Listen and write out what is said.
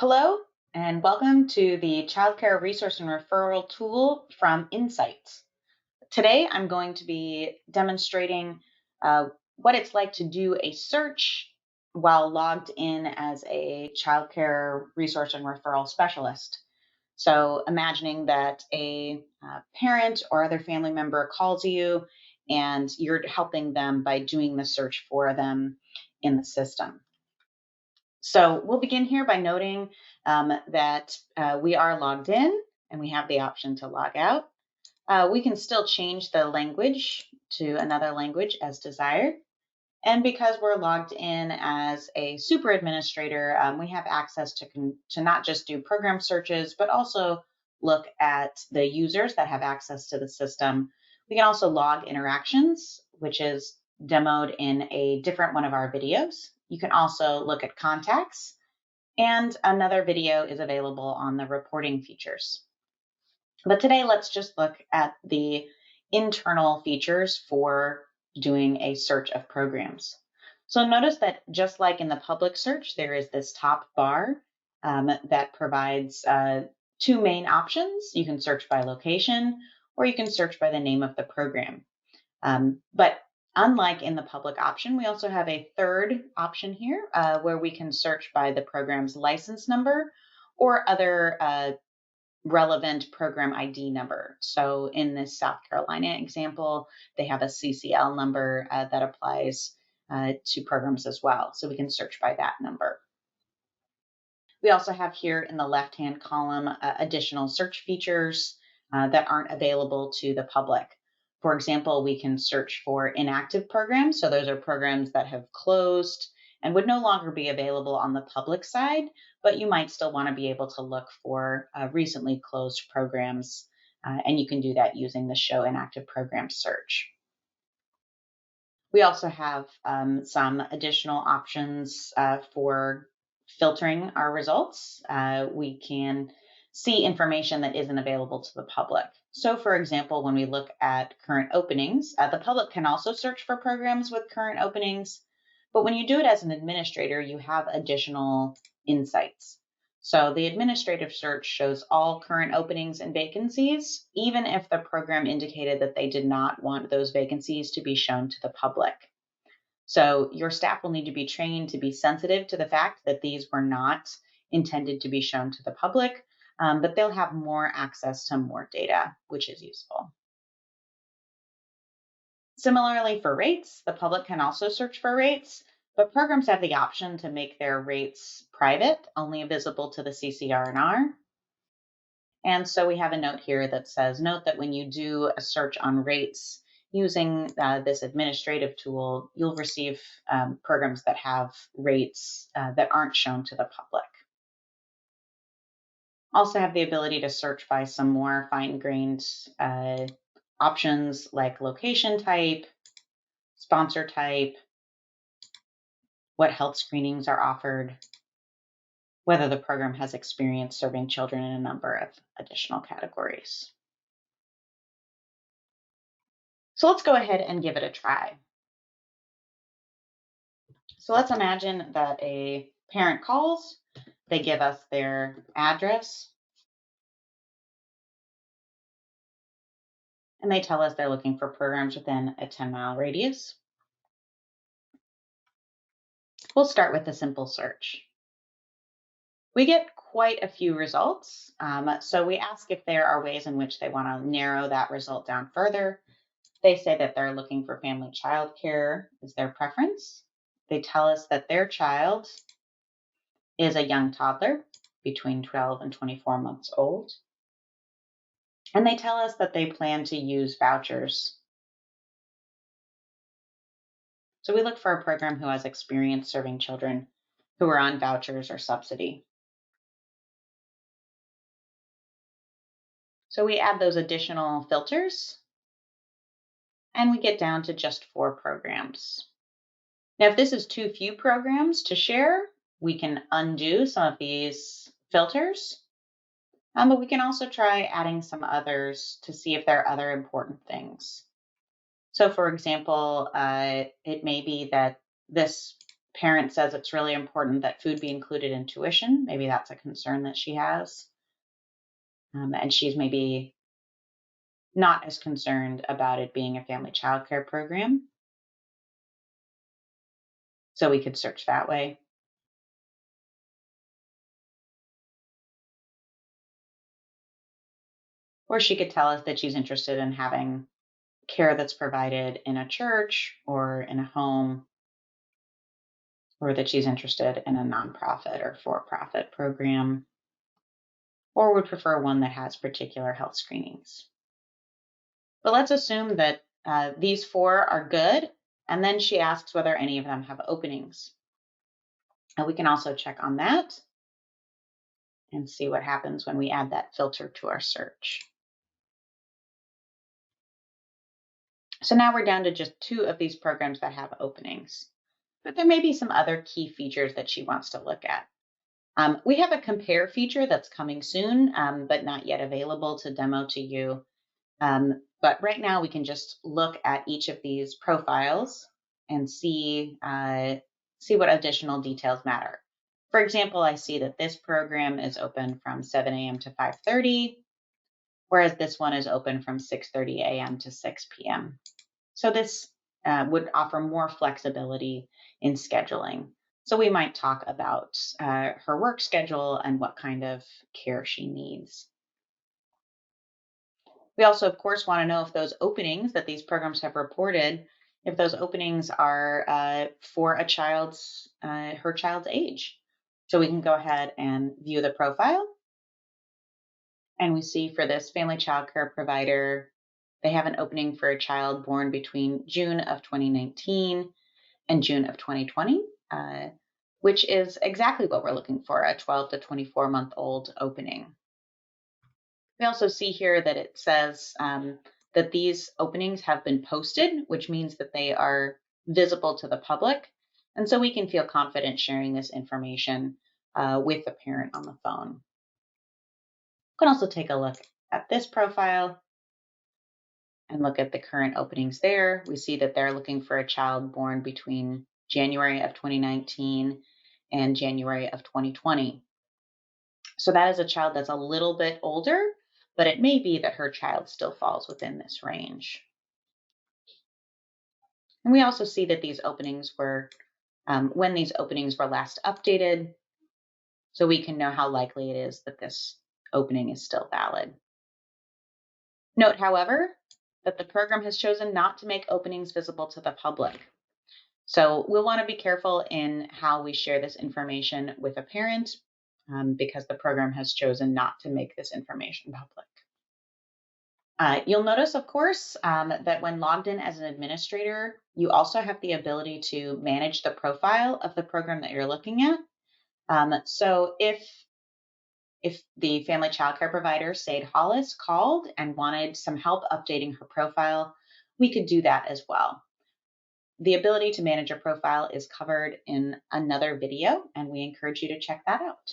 Hello, and welcome to the Childcare Resource and Referral Tool from Insights. Today, I'm going to be demonstrating what it's like to do a search while logged in as a childcare resource and referral specialist. So, imagining that a parent or other family member calls you and you're helping them by doing the search for them in the system. So we'll begin here by noting that we are logged in and we have the option to log out. We can still change the language to another language as desired. And because we're logged in as a super administrator, we have access to not just do program searches, but also look at the users that have access to the system. We can also log interactions, which is demoed in a different one of our videos. You can also look at contacts, and another video is available on the reporting features. But today, let's just look at the internal features for doing a search of programs. So notice that just like in the public search, there is this top bar that provides two main options. You can search by location, or you can search by the name of the program. But unlike in the public option, we also have a third option here where we can search by the program's license number or other relevant program ID number. So in this South Carolina example, they have a CCL number that applies to programs as well. So we can search by that number. We also have here in the left-hand column additional search features that aren't available to the public. For example, we can search for inactive programs. So those are programs that have closed and would no longer be available on the public side, but you might still want to be able to look for recently closed programs. And you can do that using the Show Inactive Programs search. We also have some additional options for filtering our results. We can see information that isn't available to the public. So for example, when we look at current openings, the public can also search for programs with current openings, but when you do it as an administrator, you have additional insights. So the administrative search shows all current openings and vacancies, even if the program indicated that they did not want those vacancies to be shown to the public. So your staff will need to be trained to be sensitive to the fact that these were not intended to be shown to the public, but they'll have more access to more data, which is useful. Similarly for rates, the public can also search for rates, but programs have the option to make their rates private, only visible to the CCR&R. And so we have a note here that says, note that when you do a search on rates using this administrative tool, you'll receive programs that have rates that aren't shown to the public. Also have the ability to search by some more fine-grained options like location type, sponsor type, what health screenings are offered, whether the program has experience serving children in a number of additional categories. So let's go ahead and give it a try. So let's imagine that a parent calls, they give us their address, and they tell us they're looking for programs within a 10-mile radius. We'll start with a simple search. We get quite a few results, so we ask if there are ways in which they want to narrow that result down further. They say that they're looking for family child care is their preference. They tell us that their child is a young toddler between 12 and 24 months old. And they tell us that they plan to use vouchers. So we look for a program who has experience serving children who are on vouchers or subsidy. So we add those additional filters, and we get down to just 4 programs. Now, if this is too few programs to share, we can undo some of these filters, but we can also try adding some others to see if there are other important things. So for example, it may be that this parent says it's really important that food be included in tuition. Maybe that's a concern that she has. And she's maybe not as concerned about it being a family childcare program. So we could search that way. Or she could tell us that she's interested in having care that's provided in a church or in a home, or that she's interested in a nonprofit or for-profit program, or would prefer one that has particular health screenings. But let's assume that these 4 are good, and then she asks whether any of them have openings. And we can also check on that and see what happens when we add that filter to our search. So now we're down to just 2 of these programs that have openings, but there may be some other key features that she wants to look at. We have a compare feature that's coming soon, but not yet available to demo to you. But right now we can just look at each of these profiles and see what additional details matter. For example, I see that this program is open from 7 a.m. to 5:30, whereas this one is open from 6:30 a.m. to 6 p.m. So this would offer more flexibility in scheduling. So we might talk about her work schedule and what kind of care she needs. We also, of course, want to know if those openings that these programs have reported, if those openings are for a her child's age. So we can go ahead and view the profile. And we see for this family child care provider, they have an opening for a child born between June of 2019 and June of 2020, which is exactly what we're looking for, a 12 to 24-month-old opening. We also see here that it says that these openings have been posted, which means that they are visible to the public. And so we can feel confident sharing this information with the parent on the phone. We can also take a look at this profile and look at the current openings there. We see that they're looking for a child born between January of 2019 and January of 2020. So that is a child that's a little bit older, but it may be that her child still falls within this range. And we also see that these openings were, when these openings were last updated, so we can know how likely it is that this opening is still valid. Note, however, that the program has chosen not to make openings visible to the public. So we'll want to be careful in how we share this information with a parent because the program has chosen not to make this information public. You'll notice, of course, that when logged in as an administrator, you also have the ability to manage the profile of the program that you're looking at. So if the family childcare provider, Sade Hollis, called and wanted some help updating her profile, we could do that as well. The ability to manage a profile is covered in another video, and we encourage you to check that out.